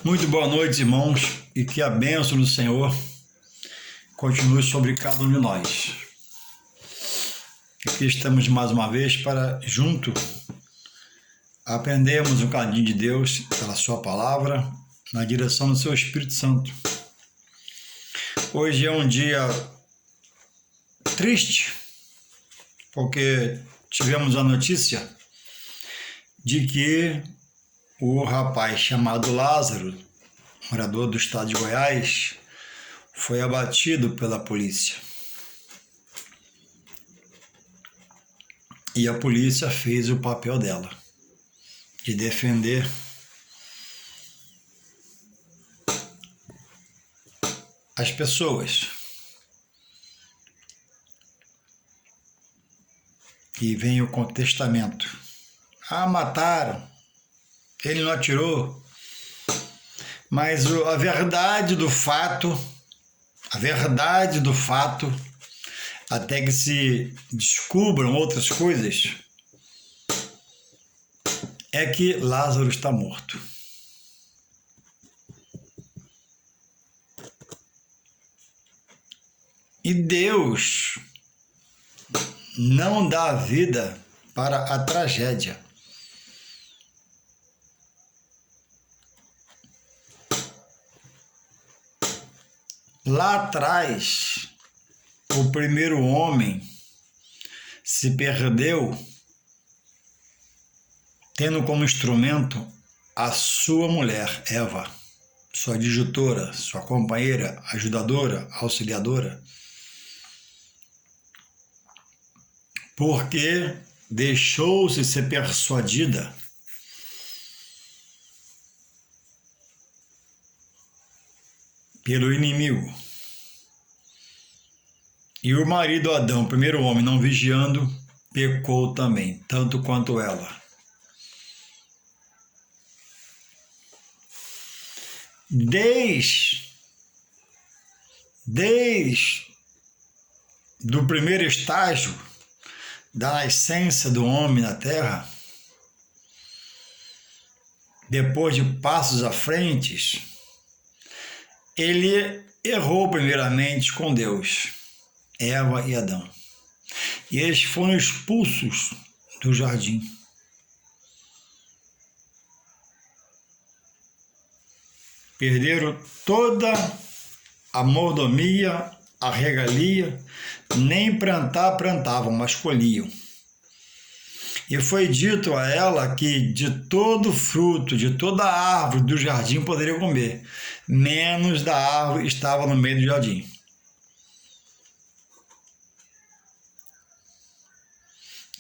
Muito boa noite, irmãos, e que a bênção do Senhor continue sobre cada um de nós. Aqui estamos mais uma vez para, junto, aprendermos um bocadinho de Deus pela sua palavra, na direção do seu Espírito Santo. Hoje é um dia triste, porque tivemos a notícia de que o rapaz chamado Lázaro, morador do estado de Goiás, foi abatido pela polícia. E a polícia fez o papel dela, de defender as pessoas. E vem o contestamento. Ah, mataram. Ele não atirou. Mas a verdade do fato, até que se descubram outras coisas, é que Lázaro está morto. E Deus não dá vida para a tragédia. Lá atrás, o primeiro homem se perdeu tendo como instrumento a sua mulher, Eva, sua adjutora, sua companheira, ajudadora, auxiliadora, porque deixou-se ser persuadida pelo inimigo. E o marido Adão, o primeiro homem, não vigiando, pecou também, tanto quanto ela. Desde do primeiro estágio da nascença do homem na terra, depois de passos à frente, ele errou primeiramente com Deus, Eva e Adão. E eles foram expulsos do jardim. Perderam toda a mordomia, a regalia, nem plantar plantavam, mas colhiam. E foi dito a ela que de todo fruto, de toda árvore do jardim poderia comer, menos da árvore que estava no meio do jardim.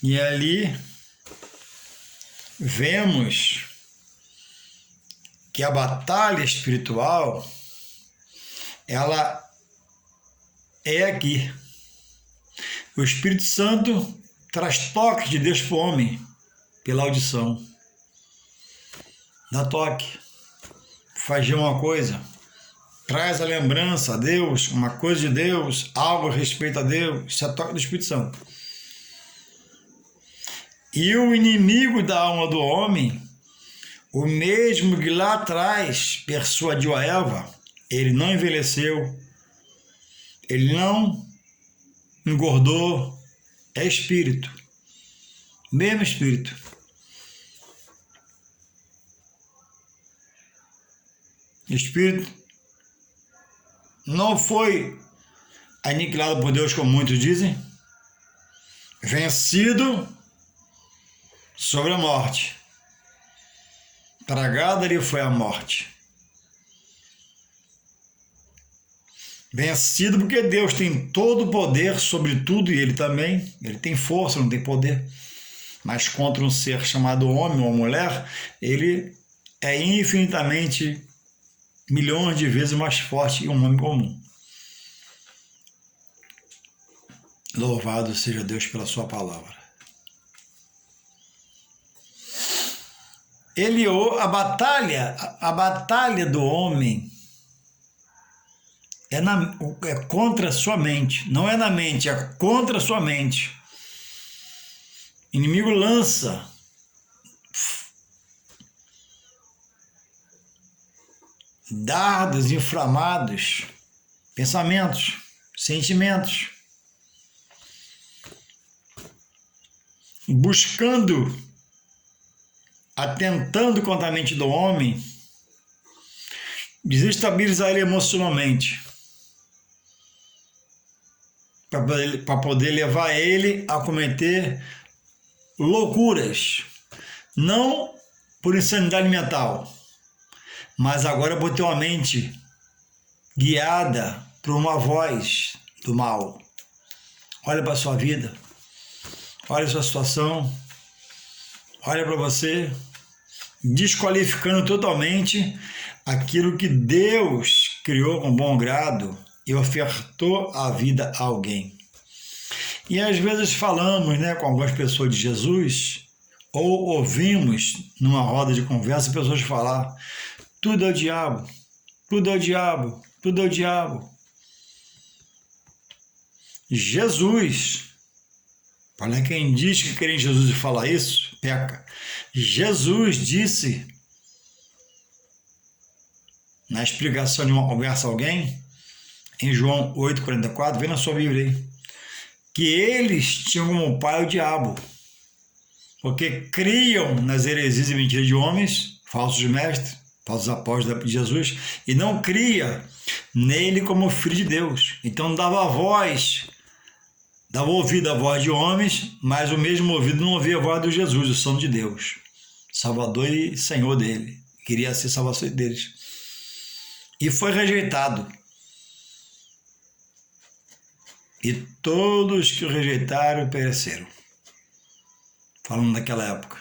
E ali vemos que a batalha espiritual, ela é aqui. O Espírito Santo traz toques de Deus para o homem pela audição. Dá toque, faz de uma coisa, traz a lembrança a Deus, uma coisa de Deus, algo a respeito a Deus. Isso é toque do Espírito Santo. E o inimigo da alma do homem, o mesmo que lá atrás persuadiu a Eva, ele não envelheceu, ele não engordou, é espírito, mesmo espírito. O espírito não foi aniquilado por Deus, como muitos dizem, vencido sobre a morte. Tragada lhe foi a morte. Vencido porque Deus tem todo o poder sobre tudo, e ele também, ele tem força, não tem poder. Mas contra um ser chamado homem ou mulher, ele é infinitamente, milhões de vezes mais forte que um homem comum. Louvado seja Deus pela sua palavra. A batalha do homem é contra a sua mente, não é na mente, é contra a sua mente. O inimigo lança dardos inflamados, pensamentos, sentimentos, buscando, atentando contra a mente do homem, desestabilizar ele emocionalmente, para poder levar ele a cometer loucuras, não por insanidade mental, mas agora por ter uma mente guiada por uma voz do mal. Olha para a sua vida, olha a sua situação, olha para você, desqualificando totalmente aquilo que Deus criou com bom grado e ofertou a vida a alguém. E às vezes falamos, com algumas pessoas de Jesus, ou ouvimos numa roda de conversa pessoas falar: tudo é o diabo, tudo é o diabo, tudo é o diabo. Jesus, olha, quem diz que crê em Jesus e fala isso, peca. Jesus disse, na explicação de uma conversa a alguém, em João 8,44, vem na sua Bíblia aí, que eles tinham como pai o diabo, porque criam nas heresias e mentiras de homens, falsos mestres, falsos apóstolos de Jesus, e não cria nele como filho de Deus. Então dava voz, dava ouvido à voz de homens, mas o mesmo ouvido não ouvia a voz de Jesus, o Santo de Deus, Salvador e Senhor dele, queria ser salvação deles. E foi rejeitado. E todos que o rejeitaram pereceram. Falando daquela época.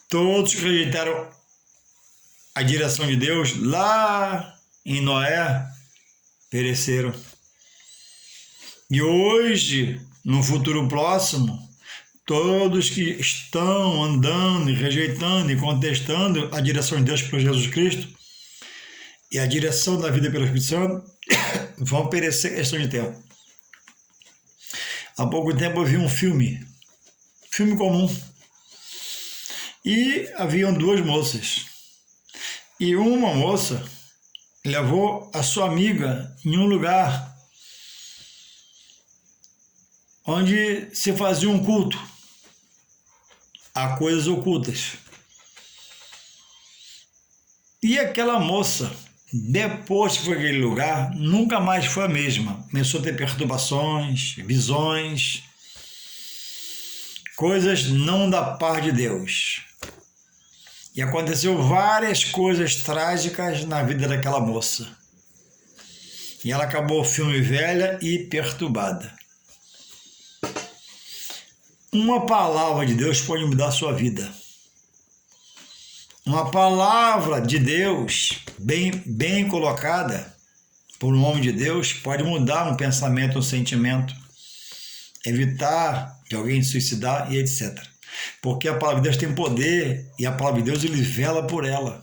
Todos que rejeitaram a direção de Deus lá em Noé pereceram. E hoje, no futuro próximo, todos que estão andando e rejeitando e contestando a direção de Deus por Jesus Cristo e a direção da vida pelo Espírito Santo vão perecer em questão de tempo. Há pouco tempo eu vi um filme comum, e haviam duas moças, e uma moça levou a sua amiga em um lugar onde se fazia um culto a coisas ocultas. E aquela moça, depois que foi aquele lugar, nunca mais foi a mesma. Começou a ter perturbações, visões, coisas não da parte de Deus. E aconteceu várias coisas trágicas na vida daquela moça. E ela acabou o filme velha e perturbada. Uma palavra de Deus pode mudar a sua vida. Uma palavra de Deus bem colocada por um homem de Deus pode mudar um pensamento, um sentimento, evitar de alguém suicidar e etc. Porque a palavra de Deus tem poder e a palavra de Deus ele vela por ela.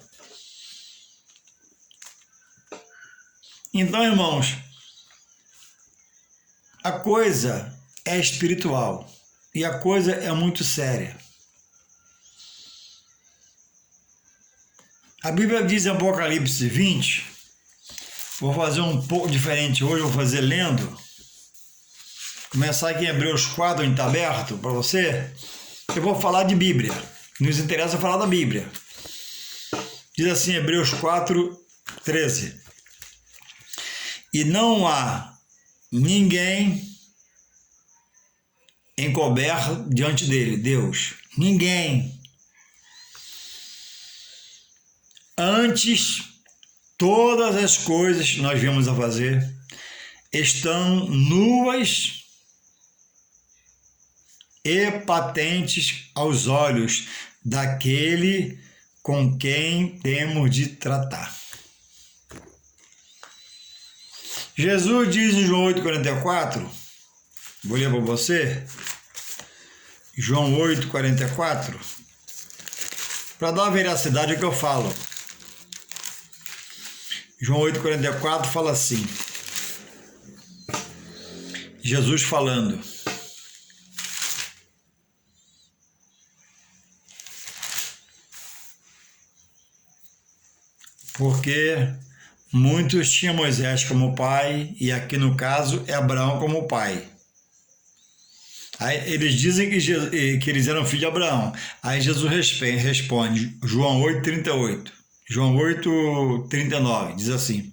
Então, irmãos, a coisa é espiritual e a coisa é muito séria. A Bíblia diz em Apocalipse 20, vou fazer um pouco diferente hoje, vou fazer lendo. Começar aqui em Hebreus 4, onde está aberto para você. Eu vou falar de Bíblia. Nos interessa falar da Bíblia. Diz assim, Hebreus 4, 13. E não há ninguém encoberto diante dele, Deus. Ninguém. Antes, todas as coisas que nós viemos a fazer estão nuas e patentes aos olhos daquele com quem temos de tratar. Jesus diz em João 8,44, vou ler para você, João 8,44, para dar veracidade ao que eu falo. João 8,44 fala assim, Jesus falando, porque muitos tinham Moisés como pai, e aqui no caso é Abraão como pai. Aí eles dizem que eles eram filhos de Abraão. Aí Jesus responde, João 8,38. João 8,39, diz assim: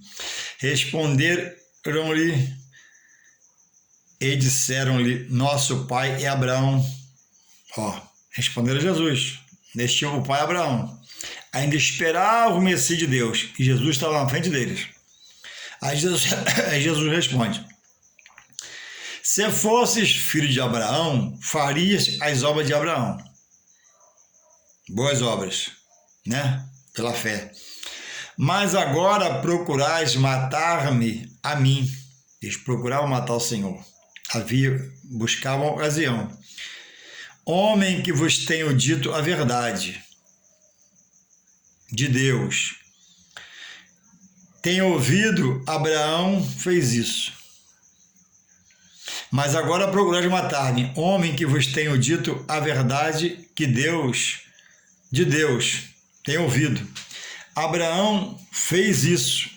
responderam-lhe e disseram-lhe, nosso pai é Abraão. Responderam a Jesus, este é o pai Abraão. Ainda esperava o Messias de Deus, e Jesus estava na frente deles. Aí Jesus responde: se fosses filho de Abraão, farias as obras de Abraão. Boas obras, né? Pela fé. Mas agora procurais matar-me a mim. Eles procuravam matar o Senhor. Buscavam ocasião. Homem que vos tenho dito a verdade de Deus. Tenho ouvido, Abraão fez isso. Mas agora procurais matar-me, homem que vos tenho dito a verdade de Deus, tenho ouvido. Abraão fez isso,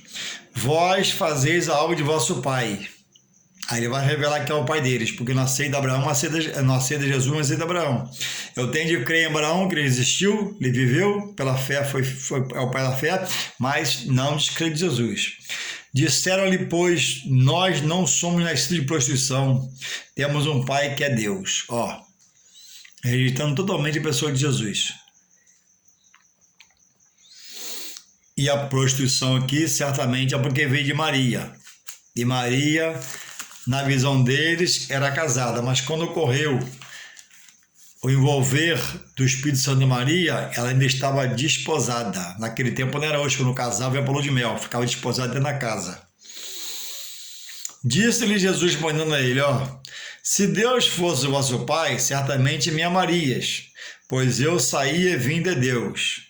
vós fazeis a obra de vosso pai. Aí ele vai revelar que é o pai deles, porque não aceita Abraão, não aceita Jesus, não aceita Abraão. Eu tenho de crer em Abraão, que ele existiu, ele viveu, pela fé é o pai da fé, mas não descrê de Jesus. Disseram-lhe, pois, nós não somos nascidos de prostituição, temos um pai que é Deus. Rejeitando totalmente a pessoa de Jesus. E a prostituição aqui certamente é porque veio de Maria. E Maria, na visão deles, era casada, mas quando ocorreu o envolver do Espírito Santo de Maria, ela ainda estava desposada. Naquele tempo não era hoje, quando casava ia para lua de mel, ficava desposada dentro da casa. Disse-lhe Jesus, respondendo a ele, se Deus fosse o vosso pai, certamente me amarias, pois eu saí e vim de Deus.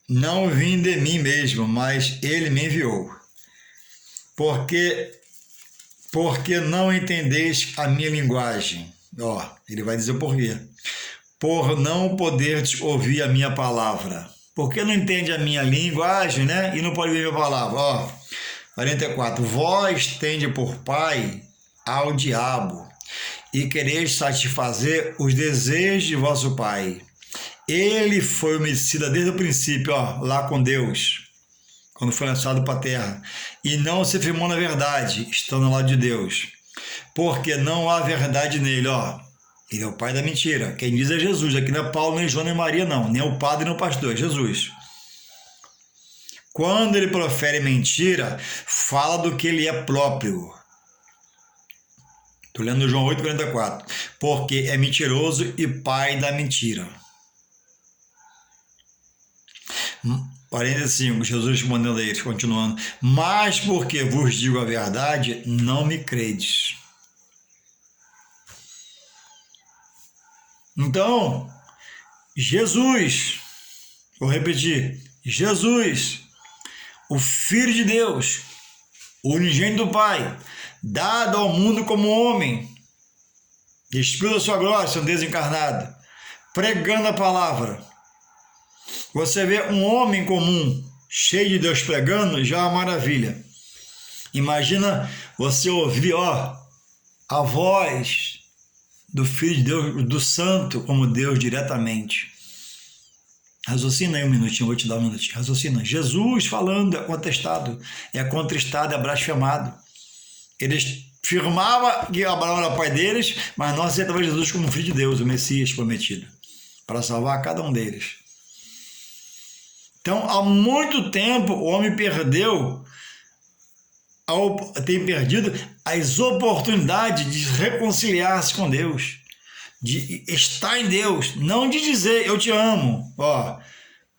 Não vim de mim mesmo, mas ele me enviou. Porque não entendeis a minha linguagem. Ele vai dizer por quê. Por não poderdes ouvir a minha palavra. Porque não entende a minha linguagem, né? E não pode ouvir a minha palavra. 44. Vós tende por pai ao diabo, e quereis satisfazer os desejos de vosso pai. Ele foi homicida desde o princípio, lá com Deus, quando foi lançado para a terra, e não se firmou na verdade, estando ao lado de Deus, porque não há verdade nele. Ele é o pai da mentira. Quem diz é Jesus. Aqui não é Paulo, nem João, nem Maria, não. Nem o padre, nem o pastor. É Jesus. Quando ele profere mentira, fala do que ele é próprio. Estou lendo João 8,44. Porque é mentiroso e pai da mentira. 45, Jesus respondendo a eles, continuando. Mas porque vos digo a verdade, não me credes. Então, Jesus, vou repetir, Jesus, o Filho de Deus, o unigênito do Pai, dado ao mundo como homem, Espírito da sua glória, sendo desencarnado, pregando a palavra. Você vê um homem comum, cheio de Deus pregando, já é uma maravilha. Imagina você ouvir, a voz do Filho de Deus, do Santo, como Deus diretamente. Raciocina aí um minutinho, vou te dar um minutinho. Raciocina. Jesus falando é contestado, é contristado, é blasfemado. Eles afirmavam que Abraão era pai deles, mas não aceitavam Jesus como Filho de Deus, o Messias prometido, para salvar cada um deles. Então, há muito tempo, o homem tem perdido as oportunidades de reconciliar-se com Deus, de estar em Deus, não de dizer eu te amo,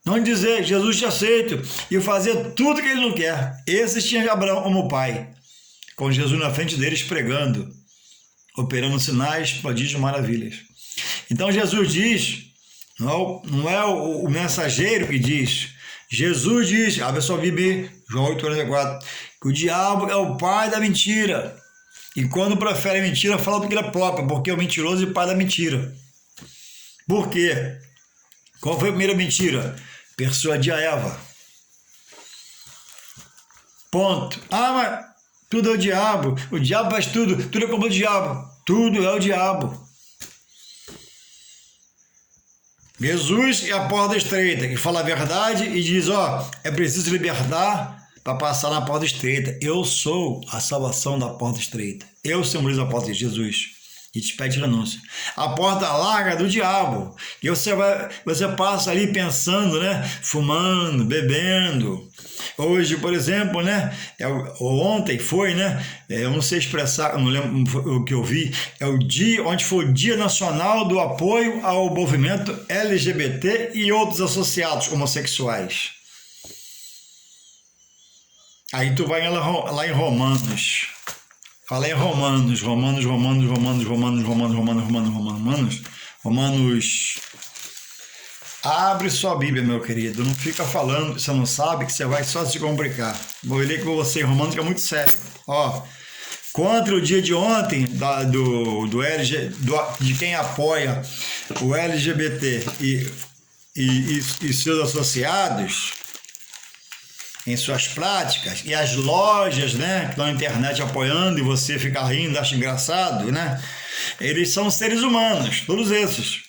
não de dizer Jesus te aceito e fazer tudo que ele não quer. Esses tinham Abraão como pai, com Jesus na frente deles pregando, operando sinais, prodígios, maravilhas. Então Jesus diz, não é o mensageiro que diz, Jesus diz, abre sua Bíblia, João 8,44, que o diabo é o pai da mentira. E quando profere mentira, fala porque ele é próprio, porque é o mentiroso e pai da mentira. Por quê? Qual foi a primeira mentira? Persuadir a Eva. Ponto. Ah, mas tudo é o diabo faz tudo, tudo é como o diabo, tudo é o diabo. Jesus é a porta estreita, que fala a verdade e diz, ó, é preciso libertar para passar na porta estreita. Eu sou a salvação da porta estreita. Eu simbolizo a porta de Jesus. E te pede renúncia. A porta larga do diabo. E você passa ali pensando, né? Fumando, bebendo. Hoje, por exemplo, né? Ontem foi, né? Eu não sei expressar, eu não lembro o que eu vi. É o dia, onde foi o Dia Nacional do Apoio ao Movimento LGBT e outros associados homossexuais. Aí tu vai lá em Romanos. Fala em Romanos. Abre sua Bíblia, meu querido. Não fica falando que você não sabe, que você vai só se complicar. Vou ler com você em Romanos, que é muito sério. Ó, contra o dia de ontem, de quem apoia o LGBT e seus associados em suas práticas, e as lojas, né, que estão na internet apoiando e você fica rindo, acha engraçado, né? Eles são seres humanos, todos esses,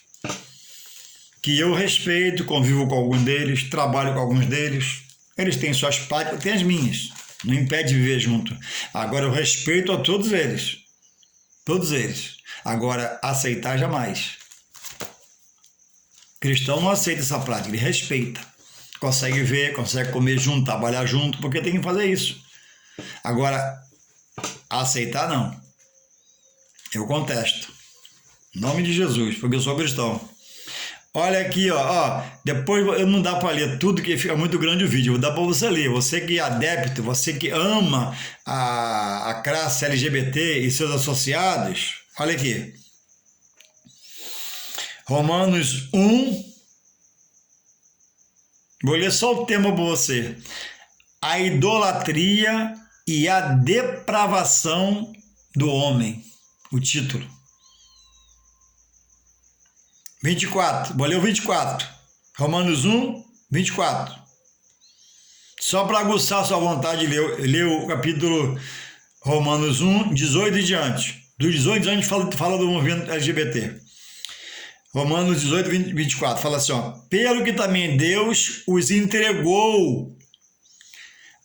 que eu respeito, convivo com alguns deles, trabalho com alguns deles. Eles têm suas práticas, eu tenho as minhas, não impede de viver junto. Agora eu respeito a todos eles, agora aceitar jamais. Cristão não aceita essa prática, ele respeita. Consegue ver, consegue comer junto, trabalhar junto, porque tem que fazer isso. Agora, aceitar não. Eu contesto. Em nome de Jesus, porque eu sou cristão. Olha aqui, ó, depois não dá para ler tudo, que fica muito grande o vídeo. Vou dar para você ler. Você que é adepto, você que ama a classe LGBT e seus associados, olha aqui. Romanos 1. Vou ler só o tema para você. A idolatria e a depravação do homem. O título. 24. Vou ler o 24. Romanos 1, 24. Só para aguçar a sua vontade, ler o capítulo Romanos 1, 18 e diante. Dos 18 e diante fala do movimento LGBT. Romanos 18, 24, fala assim, ó, pelo que também Deus os entregou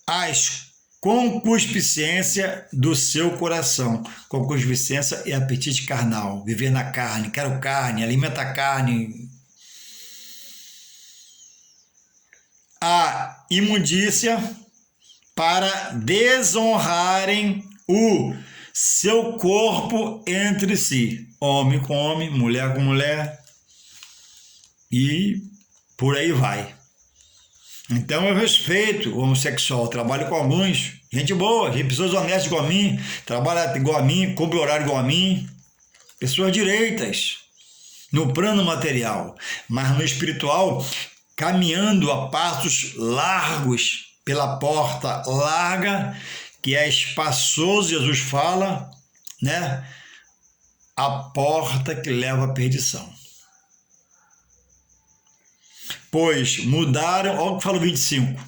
às concupiscência do seu coração. Concupiscência é apetite carnal, viver na carne, quero carne, alimenta a carne. A imundícia para desonrarem o seu corpo entre si. Homem com homem, mulher com mulher, e por aí vai. Então eu respeito o homossexual, trabalho com alguns, gente boa, pessoas honestas igual a mim, trabalha igual a mim, cumpre horário igual a mim, pessoas direitas, no plano material, mas no espiritual, caminhando a passos largos, pela porta larga, que é espaçoso, Jesus fala, né? A porta que leva à perdição. Pois mudaram, olha o que fala o 25.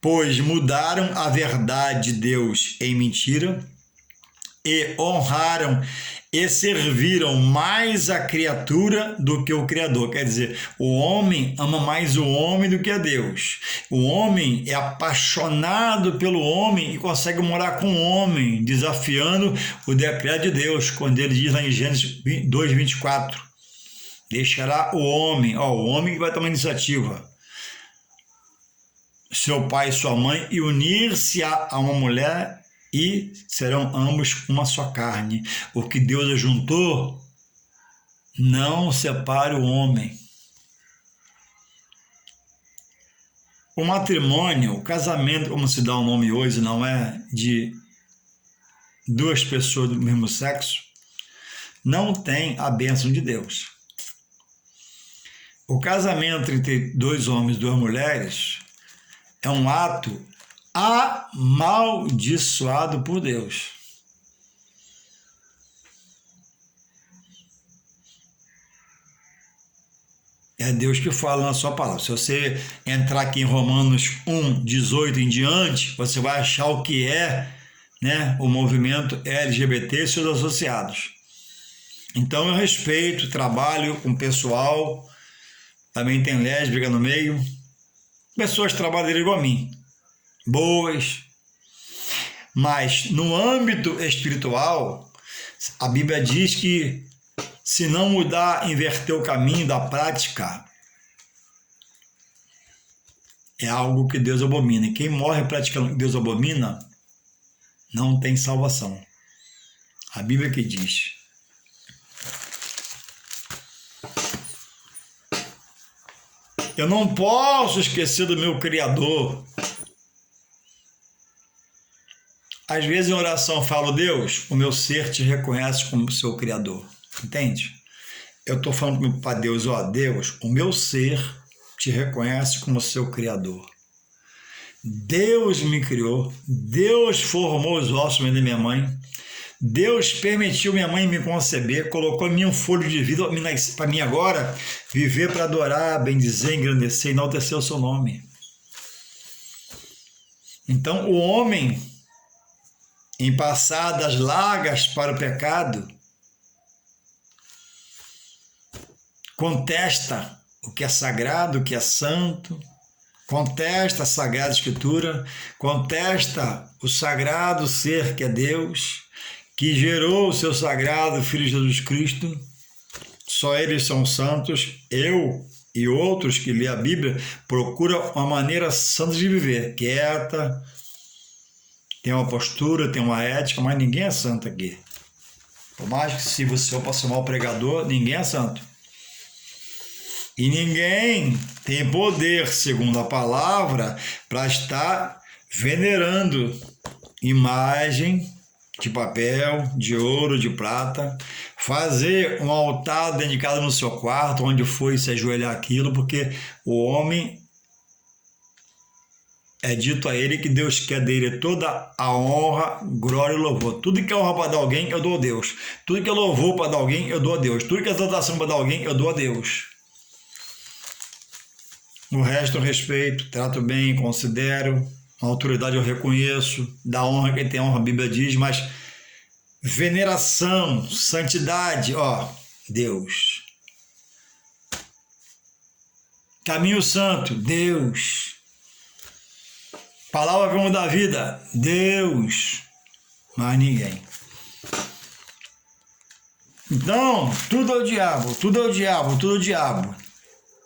Pois mudaram a verdade de Deus em mentira e honraram e serviram mais a criatura do que o Criador. Quer dizer, o homem ama mais o homem do que a Deus. O homem é apaixonado pelo homem e consegue morar com o homem, desafiando o decreto de Deus, quando ele diz lá em Gênesis 2, 24, deixará o homem que vai tomar iniciativa, seu pai e sua mãe, e unir-se a uma mulher, e serão ambos uma só carne. O que Deus ajuntou, não separe o homem. O matrimônio, o casamento, como se dá o nome hoje, não é de duas pessoas do mesmo sexo, não tem a bênção de Deus. O casamento entre dois homens e duas mulheres é um ato amaldiçoado por Deus. É Deus que fala na sua palavra. Se você entrar aqui em Romanos 1, 18 em diante, você vai achar o que é, né, o movimento LGBT e seus associados. Então eu respeito, trabalho com pessoal, também tem lésbica no meio, pessoas trabalham igual a mim, boas, mas no âmbito espiritual, a Bíblia diz que se não mudar, inverter o caminho da prática, é algo que Deus abomina. E quem morre praticando o que Deus abomina, não tem salvação. A Bíblia que diz. Eu não posso esquecer do meu Criador. Às vezes em oração eu falo, Deus, o meu ser te reconhece como seu Criador. Entende? Eu estou falando para Deus, ó, Deus, o meu ser te reconhece como seu Criador. Deus me criou, Deus formou os ossos da minha mãe, Deus permitiu minha mãe me conceber, colocou em mim um fôlego de vida para mim agora viver para adorar, bendizer, engrandecer e enaltecer o seu nome. Então o homem, em passadas largas para o pecado, contesta o que é sagrado, o que é santo, contesta a Sagrada Escritura, contesta o sagrado ser que é Deus, que gerou o seu sagrado Filho Jesus Cristo. Só eles são santos. Eu e outros que lêem a Bíblia procuram uma maneira santa de viver, quieta, tem uma postura, tem uma ética, mas ninguém é santo aqui. Por mais que se você for passar mal pregador, ninguém é santo. E ninguém tem poder, segundo a palavra, para estar venerando imagem de papel, de ouro, de prata, fazer um altar dedicado no seu quarto, onde foi se ajoelhar aquilo, porque o homem é dito a ele que Deus quer dele toda a honra, glória e louvor. Tudo que é honra para dar alguém, eu dou a Deus. Tudo que é louvor para dar alguém, eu dou a Deus. Tudo que é exaltação para dar alguém, eu dou a Deus. O resto eu respeito, trato bem, considero, a autoridade eu reconheço, dá honra quem tem honra, a Bíblia diz, mas veneração, santidade, ó, Deus. Caminho santo, Deus. Palavra como da vida, Deus. Mais ninguém. Então, tudo é o diabo, tudo é o diabo, tudo é o diabo.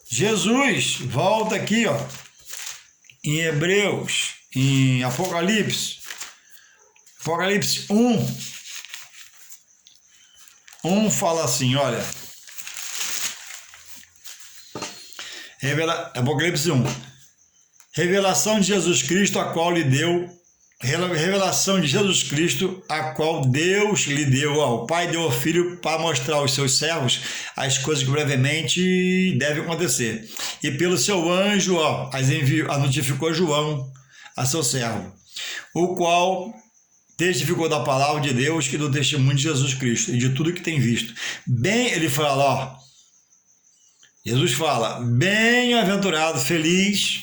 Jesus volta aqui, ó, em Hebreus, em Apocalipse 1 fala assim, olha, Apocalipse 1, revelação de Jesus Cristo, a qual lhe deu, revelação de Jesus Cristo, a qual Deus lhe deu, ó, o Pai deu ao Filho para mostrar aos seus servos as coisas que brevemente devem acontecer. E pelo seu anjo, ó, as notificou João, a seu servo, o qual testificou da palavra de Deus e do testemunho de Jesus Cristo e de tudo que tem visto. Bem, ele fala, ó, Jesus fala, bem-aventurado, feliz,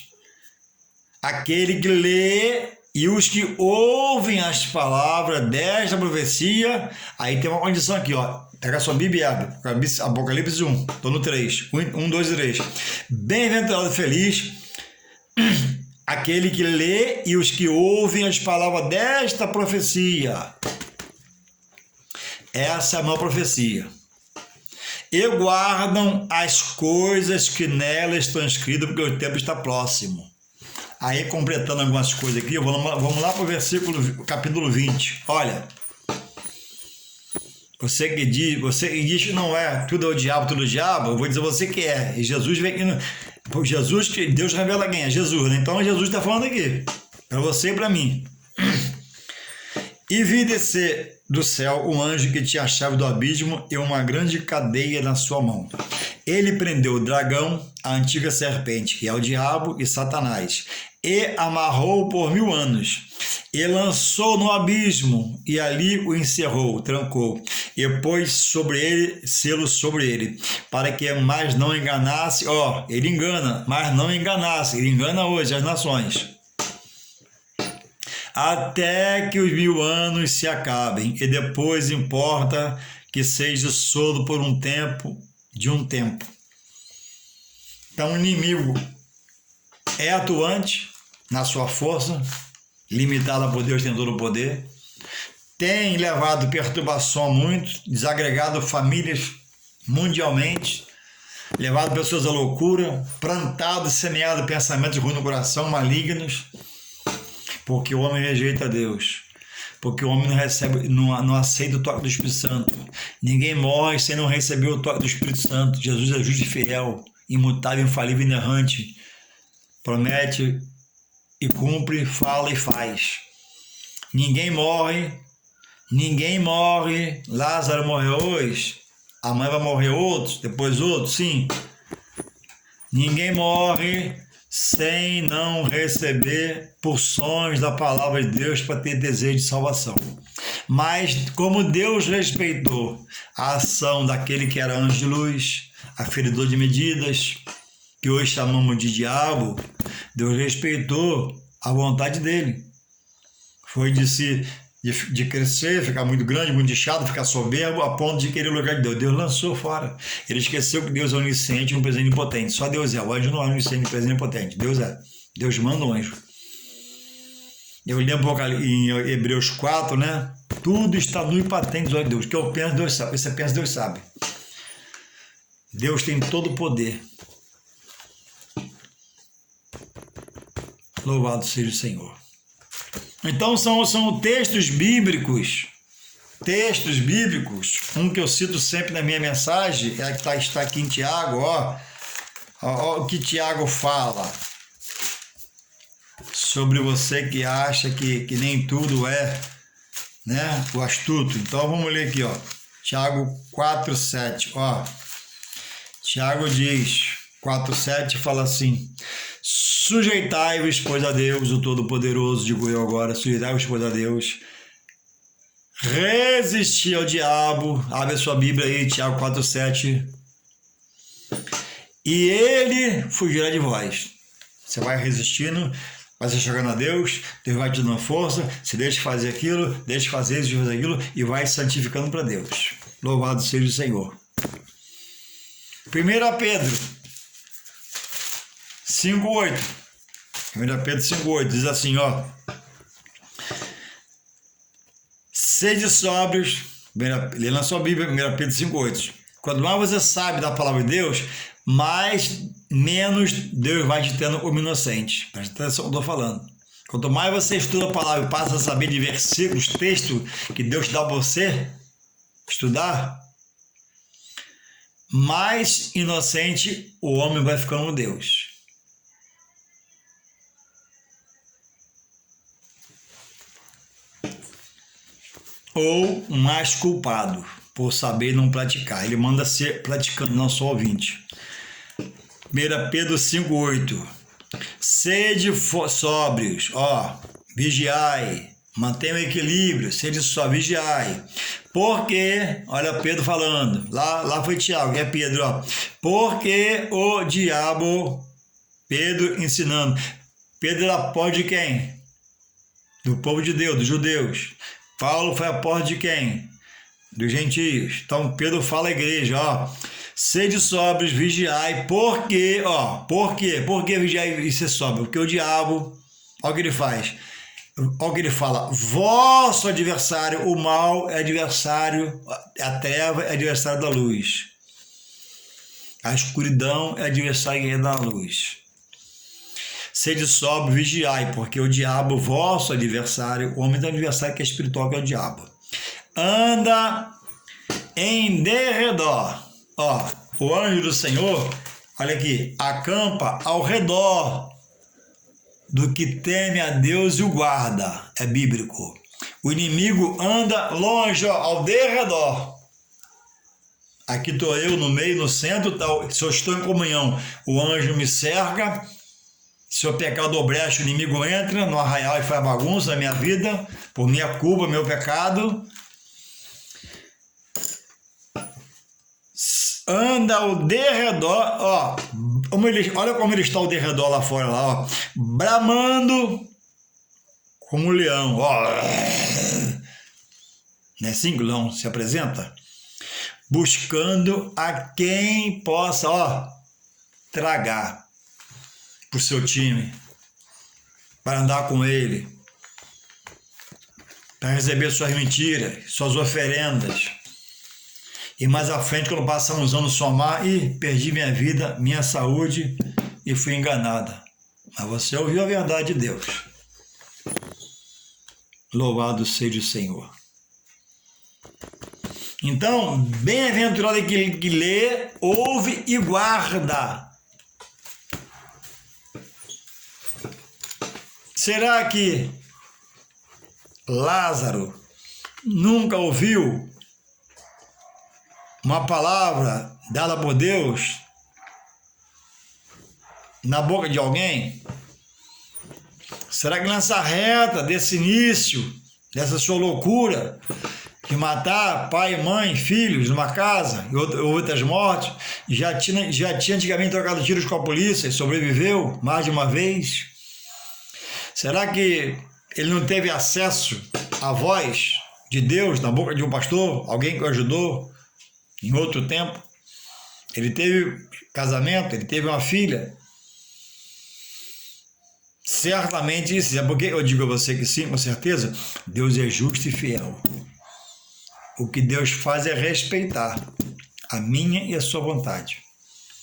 aquele que lê e os que ouvem as palavras desta profecia. Aí tem uma condição aqui, ó. Pega a sua Bíblia e abre. Apocalipse 1. Estou no 3. 1, 2 e 3. Bem-aventurado e feliz aquele que lê e os que ouvem as palavras desta profecia. Essa é a maior profecia. E guardam as coisas que nela estão escritas, porque o tempo está próximo. Aí, completando algumas coisas aqui, vamos lá para o capítulo 20. Olha, você que diz que não é tudo é o diabo, eu vou dizer você que é. E Jesus vem aqui, Jesus, que Deus revela quem é, Jesus, né? Então Jesus está falando aqui, para você e para mim. E vi descer do céu um anjo que tinha a chave do abismo e uma grande cadeia na sua mão. Ele prendeu o dragão, a antiga serpente, que é o diabo e Satanás, e amarrou-o por 1000 anos, e lançou no abismo, e ali o encerrou, trancou. e pôs sobre ele selo sobre ele, para que mais não enganasse. Ele engana, mas não enganasse. Ele engana hoje as nações. Até que os 1000 anos se acabem, e depois importa que seja solto por um tempo, de um tempo. Então o inimigo é atuante na sua força, limitada por Deus, tem todo o poder, tem levado perturbação a muitos, desagregado famílias mundialmente, levado pessoas à loucura, plantado e semeado pensamentos ruins no coração, malignos, porque o homem rejeita Deus, porque o homem não recebe, não aceita o toque do Espírito Santo. Ninguém morre sem não receber o toque do Espírito Santo. Jesus é justo e fiel, imutável, infalível, inerrante, promete e cumpre, fala e faz. Ninguém morre. Lázaro morreu hoje, amanhã vai morrer outros, depois outros, sim. Ninguém morre sem não receber porções da palavra de Deus para ter desejo de salvação. Mas como Deus respeitou a ação daquele que era anjo de luz, aferidor de medidas, que hoje chamamos de diabo, Deus respeitou a vontade dele. Foi de crescer, ficar muito grande, muito inchado, ficar soberbo, a ponto de querer o lugar de Deus. Deus lançou fora. Ele esqueceu que Deus é onisciente e um presente impotente. Só Deus é. O anjo não é onisciente e presente impotente. Deus é. Deus manda um anjo. Eu lembro em Hebreus 4, né? Tudo está nu e patente dos olhos de Deus. O que eu penso, Deus sabe. O que você pensa, Deus sabe. Deus tem todo o poder. Louvado seja o Senhor. Então são textos bíblicos, um que eu cito sempre na minha mensagem, é que está aqui em Tiago, ó o que Tiago fala sobre você que acha que nem tudo é, né, o astuto. Então vamos ler aqui, Tiago 4:7, Tiago diz, 4:7 fala assim: sujeitai-vos, pois, a Deus, o Todo-Poderoso, digo eu agora, sujeitai-vos, pois, a Deus, resisti ao diabo, abre a sua Bíblia aí, Tiago 4:7, e ele fugirá de vós. Você vai resistindo, vai se chegando a Deus, Deus vai te dando força, você deixa de fazer aquilo, deixa de fazer isso, de fazer aquilo, e vai santificando para Deus. Louvado seja o Senhor. 1 Pedro 5:8. 1 Pedro 5:8 diz assim, sede sóbrios, lê na sua Bíblia, 1 Pedro 5:8. Quanto mais você sabe da palavra de Deus, menos Deus vai te tendo como inocente. Presta atenção no que eu estou falando. Quanto mais você estuda a palavra e passa a saber de versículos, textos que Deus dá para você estudar, mais inocente o homem vai ficando com Deus. Ou mais culpado por saber não praticar. Ele manda ser praticando, não só ouvinte. 1 Pedro 5:8. Sede sóbrios, vigiai, mantenha o equilíbrio, sede só, vigiai. Porque, olha Pedro falando, lá foi Tiago, é Pedro, porque o diabo, Pedro ensinando, Pedro era apóstolo de quem? Do povo de Deus, dos judeus. Paulo foi apóstolo de quem? Dos gentios. Então Pedro fala à igreja, sede sóbrios, vigiai, porque, por que vigiai e ser sóbrio? Porque o diabo, olha o que ele faz, olha o que ele fala, vosso adversário, o mal é adversário, a treva é adversário da luz, a escuridão é adversário da luz. Sede sóbrio, vigiai, porque o diabo, vosso adversário, o homem do adversário que é espiritual, que é o diabo, anda em derredor. O anjo do Senhor, olha aqui, acampa ao redor do que teme a Deus e o guarda. É bíblico. O inimigo anda longe, ao derredor. Aqui estou eu no meio, no centro, se eu estou em comunhão, o anjo me cerca. Se eu pecar do brecha, o inimigo entra no arraial e faz bagunça na minha vida, por minha culpa, meu pecado. anda ao derredor, ó, olha como ele está ao derredor lá fora, lá, ó, bramando como um leão, ó, não é assim que o leão se apresenta? Buscando a quem possa, ó, tragar pro seu time, para andar com ele, para receber suas mentiras, suas oferendas. E mais à frente, quando passar uns anos somar, perdi minha vida, minha saúde e fui enganada. Mas você ouviu a verdade de Deus. Louvado seja o Senhor. Então, bem-aventurado aquele que lê, ouve e guarda. Será que Lázaro nunca ouviu uma palavra dada por Deus na boca de alguém? Será que nessa reta desse início, dessa sua loucura de matar pai, mãe, filhos numa casa e outras mortes, já tinha antigamente trocado tiros com a polícia e sobreviveu mais de uma vez? Será que ele não teve acesso à voz de Deus na boca de um pastor, alguém que o ajudou em outro tempo? Ele teve casamento, ele teve uma filha. Certamente isso. É porque eu digo a você que sim, com certeza, Deus é justo e fiel. O que Deus faz é respeitar a minha e a sua vontade.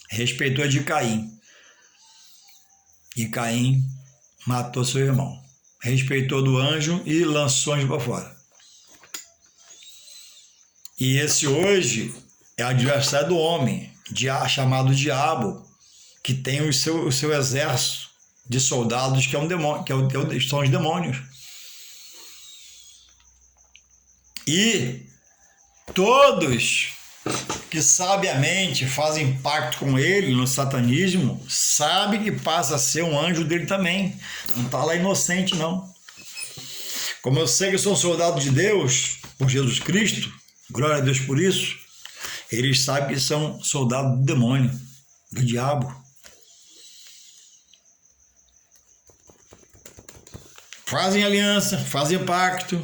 Respeitou a de Caim. E Caim matou seu irmão. Respeitou do anjo e lançou o anjo para fora. E esse hoje é adversário do homem, chamado diabo, que tem o seu exército de soldados, que é um demônio, são os demônios. E todos que sabiamente fazem pacto com ele no satanismo, sabem que passa a ser um anjo dele também. Não está lá inocente, não. Como eu sei que eu sou um soldado de Deus, por Jesus Cristo, glória a Deus por isso, eles sabem que são soldados do demônio, do diabo. Fazem aliança, fazem pacto,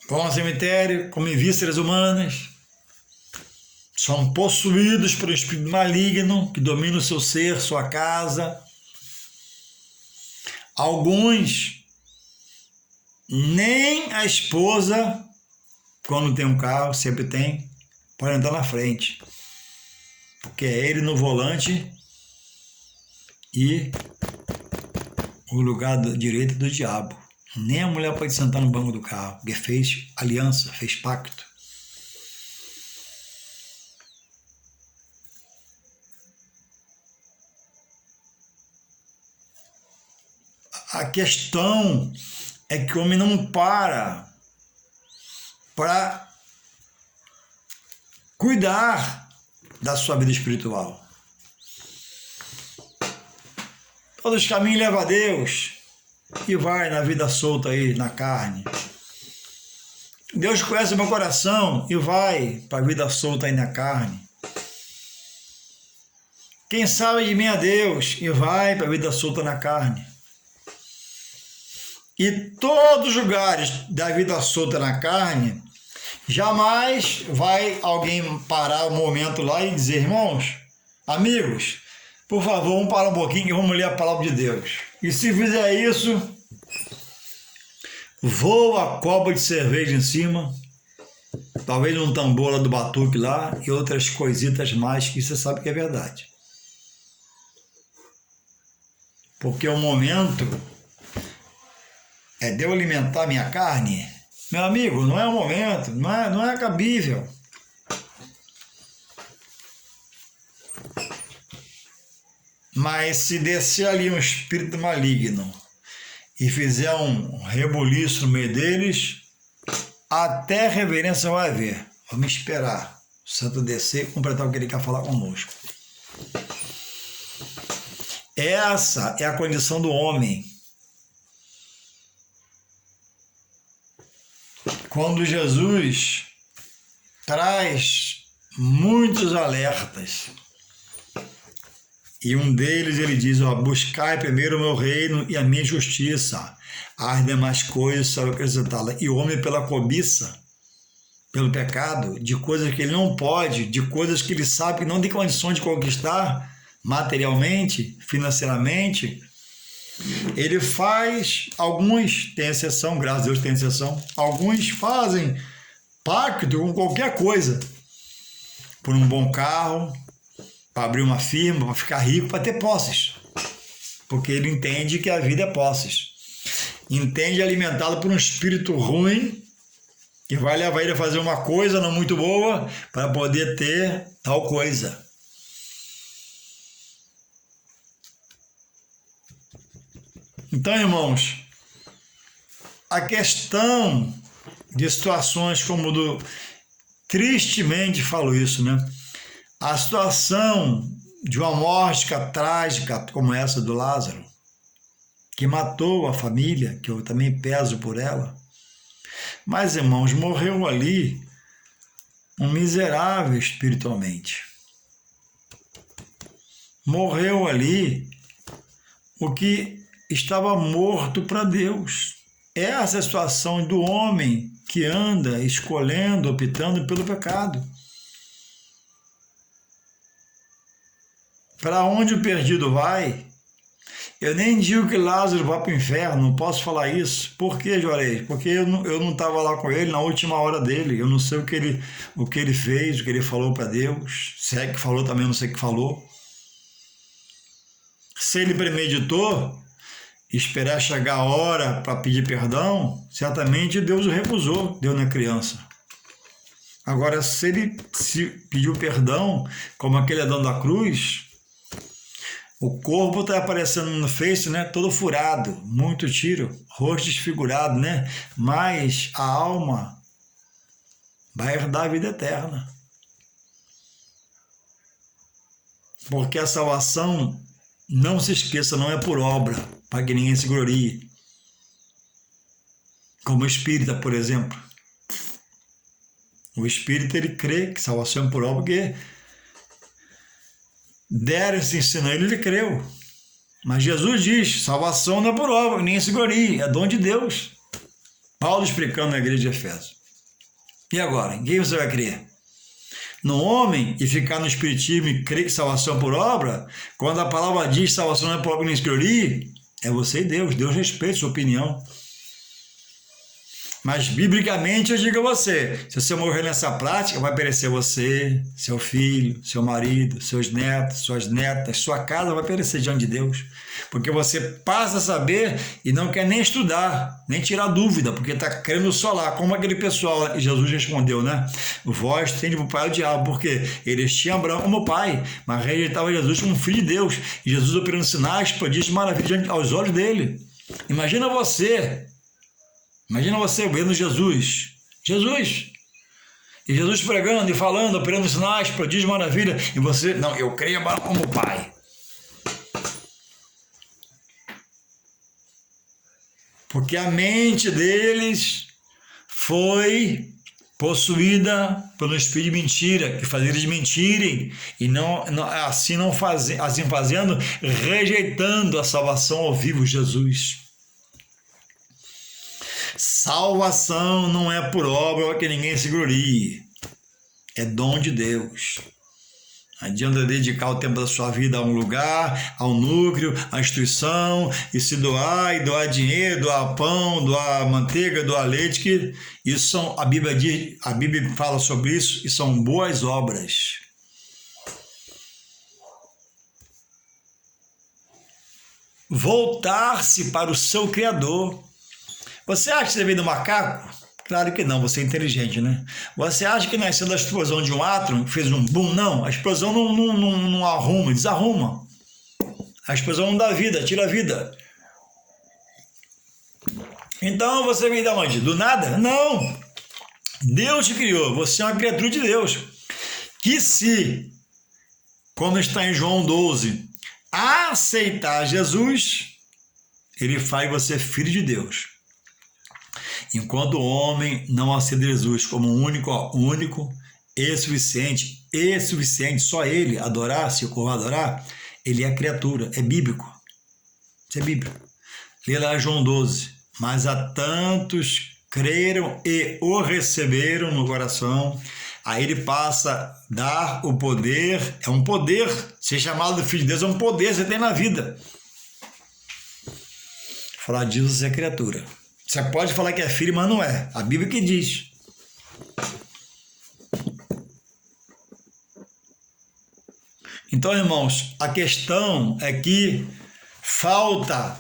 vão ao cemitério, comem vísceras humanas, são possuídos por um espírito maligno que domina o seu ser, sua casa. Alguns, nem a esposa, quando tem um carro, sempre tem, pode andar na frente, porque é ele no volante e o lugar direito do diabo. Nem a mulher pode sentar no banco do carro, porque fez aliança, fez pacto. A questão é que o homem não para cuidar da sua vida espiritual. Todos os caminhos levam a Deus e vai na vida solta aí, na carne. Deus conhece o meu coração e vai para a vida solta aí na carne. Quem sabe de mim é Deus e vai para a vida solta na carne. E todos os lugares da vida solta na carne, jamais vai alguém parar um momento lá e dizer: irmãos, amigos, por favor, vamos parar um pouquinho e vamos ler a palavra de Deus. E se fizer isso, voa a copa de cerveja em cima, talvez um tambor lá do batuque lá e outras coisitas mais que você sabe que é verdade. Porque o momento é de eu alimentar minha carne. Meu amigo, não é o momento, não é cabível. Mas se descer ali um espírito maligno e fizer um rebuliço no meio deles, até reverência vai haver. Vamos esperar o santo descer e completar o que ele quer falar conosco. Essa é a condição do homem. Quando Jesus traz muitos alertas. E um deles ele diz, buscai primeiro o meu reino e a minha justiça, as demais coisas serão acrescentadas. E o homem pela cobiça, pelo pecado, de coisas que ele não pode, de coisas que ele sabe que não tem condições de conquistar materialmente, financeiramente, ele faz, alguns têm exceção, graças a Deus tem exceção, alguns fazem pacto com qualquer coisa, por um bom carro, para abrir uma firma, para ficar rico, para ter posses, porque ele entende que a vida é posses, entende alimentado por um espírito ruim, que vai levar ele a fazer uma coisa não muito boa, para poder ter tal coisa. Então, irmãos, a questão de situações como tristemente falo isso, né? A situação de uma morte trágica como essa do Lázaro, que matou a família, que eu também peso por ela. Mas, irmãos, morreu ali um miserável espiritualmente. Morreu ali o que estava morto para Deus. Essa é a situação do homem que anda escolhendo, optando pelo pecado. Para onde o perdido vai? Eu nem digo que Lázaro vai para o inferno, não posso falar isso. Por que, Juarez? Porque eu não estava lá com ele na última hora dele. Eu não sei o que ele fez, o que ele falou para Deus. Se é que falou também, não sei o que falou. Se ele premeditou, esperar chegar a hora para pedir perdão, certamente Deus o recusou, Deus não é criança. Agora, se ele pediu perdão, como aquele Adão da cruz, o corpo está aparecendo no Face, né? Todo furado, muito tiro, rosto desfigurado, né? Mas a alma vai herdar a vida eterna. Porque a salvação, não se esqueça, não é por obra, para que ninguém se glorie. Como o espírita, por exemplo. O espírita, ele crê que salvação é por obra, porque deram esse ensino a ele creu. Mas Jesus diz, salvação não é por obra, ninguém se glorie, é dom de Deus. Paulo explicando na igreja de Efésios. E agora, em quem você vai crer? No homem e ficar no espiritismo e crer que salvação é por obra? Quando a palavra diz salvação não é por obra, ninguém se glorie, é você e Deus. Deus respeita a sua opinião. Mas, biblicamente, eu digo a você, se você morrer nessa prática, vai perecer você, seu filho, seu marido, seus netos, suas netas, sua casa vai perecer diante de Deus. Porque você passa a saber e não quer nem estudar, nem tirar dúvida, porque está querendo solar, como aquele pessoal, e Jesus respondeu, né? Vós tende para o pai o diabo, porque eles tinham Abraão como pai, mas rejeitavam Jesus como filho de Deus. E Jesus operando sinais, prodígios, maravilhas aos olhos dele. Imagina você vendo Jesus. E Jesus pregando e falando, operando sinais, prodígios, maravilha. E você, não, eu creio como pai. Porque a mente deles foi possuída pelo espírito de mentira, que fazia eles mentirem, e assim fazendo, rejeitando a salvação ao vivo Jesus. Salvação não é por obra para que ninguém se glorie. É dom de Deus. Não adianta dedicar o tempo da sua vida a um lugar, a um núcleo, a instituição, e se doar, e doar dinheiro, doar pão, doar manteiga, doar leite, que isso são, a Bíblia fala sobre isso, e são boas obras. Voltar-se para o seu Criador. Você acha que você veio do macaco? Claro que não, você é inteligente, né? Você acha que nasceu da explosão de um átomo, fez um boom? Não, a explosão não arruma, desarruma. A explosão não dá vida, tira a vida. Então você veio da onde? Do nada? Não! Deus te criou, você é uma criatura de Deus. Que se, como está em João 12, aceitar Jesus, ele faz você filho de Deus. Enquanto o homem não aceita Jesus como único, e suficiente, só ele adorar, se o povo adorar, ele é criatura, é bíblico. Isso é bíblico. Lê lá João 12. Mas a tantos creram e o receberam no coração, aí ele passa a dar o poder, é um poder, ser chamado de filho de Deus é um poder que você tem na vida. Falar disso, você é criatura. Você pode falar que é filho, mas não é. A Bíblia que diz. Então, irmãos, a questão é que falta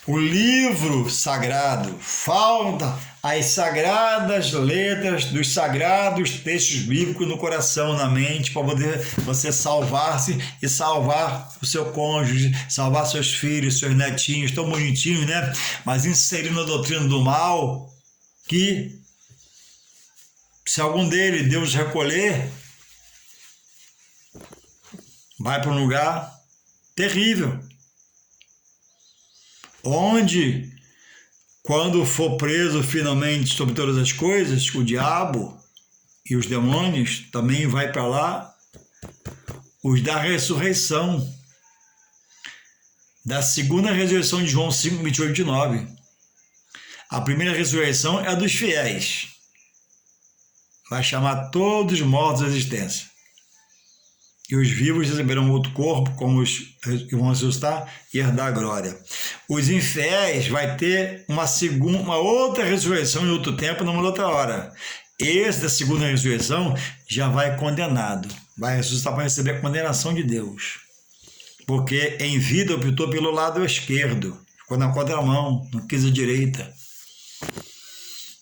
o livro sagrado, falta as sagradas letras dos sagrados textos bíblicos no coração, na mente, para poder você salvar-se e salvar o seu cônjuge, salvar seus filhos, seus netinhos, tão bonitinhos, né? Mas inserindo a doutrina do mal, que se algum deles Deus recolher, vai para um lugar terrível, onde, quando for preso finalmente sobre todas as coisas, o diabo e os demônios também vai para lá, os da ressurreição, da segunda ressurreição de João 5, 28 e 29. A primeira ressurreição é a dos fiéis. Vai chamar todos os mortos à existência. E os vivos receberão outro corpo, como os que vão ressuscitar e herdar a glória. Os infiéis vai ter uma outra ressurreição em outro tempo, numa outra hora. Esse da segunda ressurreição já vai condenado. Vai ressuscitar para receber a condenação de Deus. Porque em vida optou pelo lado esquerdo. Ficou na contramão, não quis a direita.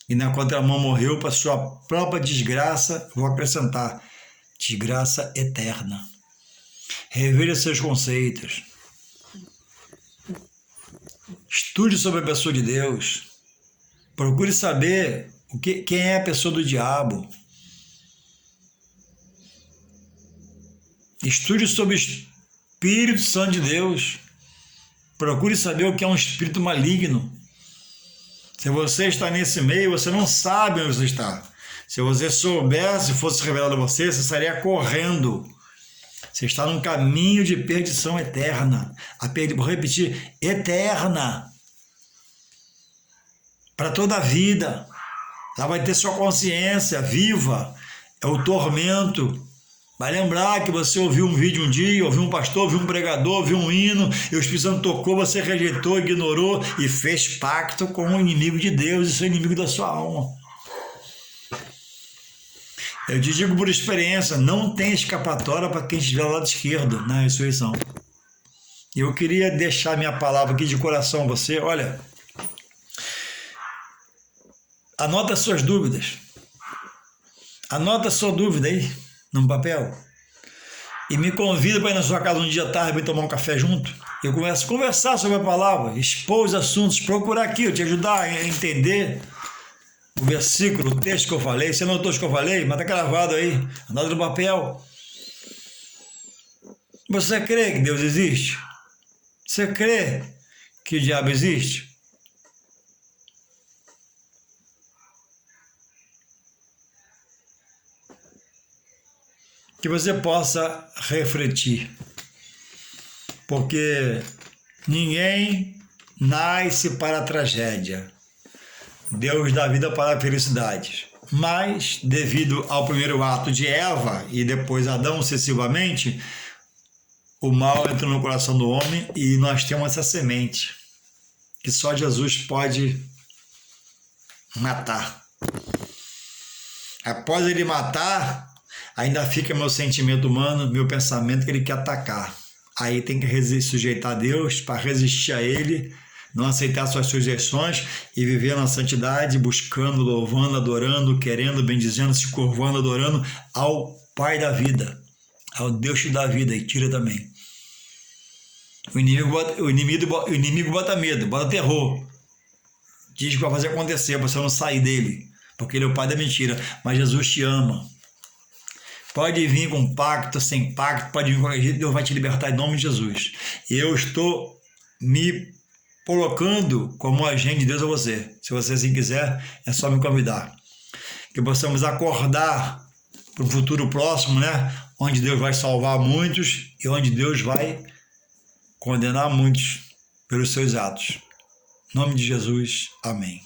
E na contramão morreu para sua própria desgraça, vou acrescentar, desgraça eterna. Reveja seus conceitos. Estude sobre a pessoa de Deus. Procure saber quem é a pessoa do diabo. Estude sobre o Espírito Santo de Deus. Procure saber o que é um espírito maligno. Se você está nesse meio, você não sabe onde você está. Se você soubesse, fosse revelado a você, você estaria correndo. Você está num caminho de perdição eterna. Vou repetir, eterna. Para toda a vida. Lá vai ter sua consciência viva. É o tormento. Vai lembrar que você ouviu um vídeo um dia, ouviu um pastor, ouviu um pregador, ouviu um hino, e o Espírito Santo tocou, você rejeitou, ignorou e fez pacto com o inimigo de Deus e seu inimigo da sua alma. Eu te digo por experiência, não tem escapatória para quem estiver ao lado esquerdo na ressurreição. Eu queria deixar minha palavra aqui de coração a você. Olha, anota suas dúvidas. Anota a sua dúvida aí num papel e me convida para ir na sua casa um dia à tarde para tomar um café junto. Eu começo a conversar sobre a palavra, expor os assuntos, procurar aqui, eu te ajudar a entender o versículo, o texto que eu falei. Você anotou o que eu falei? Mas está gravado aí, anota no papel. Você crê que Deus existe? Você crê que o diabo existe? Que você possa refletir, porque ninguém nasce para a tragédia, Deus dá vida para a felicidade, mas devido ao primeiro ato de Eva e depois Adão sucessivamente, o mal entrou no coração do homem e nós temos essa semente que só Jesus pode matar. Após ele matar, ainda fica meu sentimento humano, meu pensamento que ele quer atacar. Aí tem que sujeitar a Deus para resistir a ele, não aceitar suas sugestões e viver na santidade, buscando, louvando, adorando, querendo, bendizendo, se curvando, adorando ao Pai da vida, ao Deus que dá vida e tira também. O inimigo bota medo, bota terror. Diz que vai fazer acontecer, para você não sair dele, porque ele é o pai da mentira. Mas Jesus te ama. Pode vir com pacto, sem pacto, pode vir com qualquer jeito, Deus vai te libertar em nome de Jesus. E eu estou me colocando como agente de Deus a você. Se você assim quiser, é só me convidar. Que possamos acordar para um futuro próximo, né? Onde Deus vai salvar muitos e onde Deus vai condenar muitos pelos seus atos. Em nome de Jesus, amém.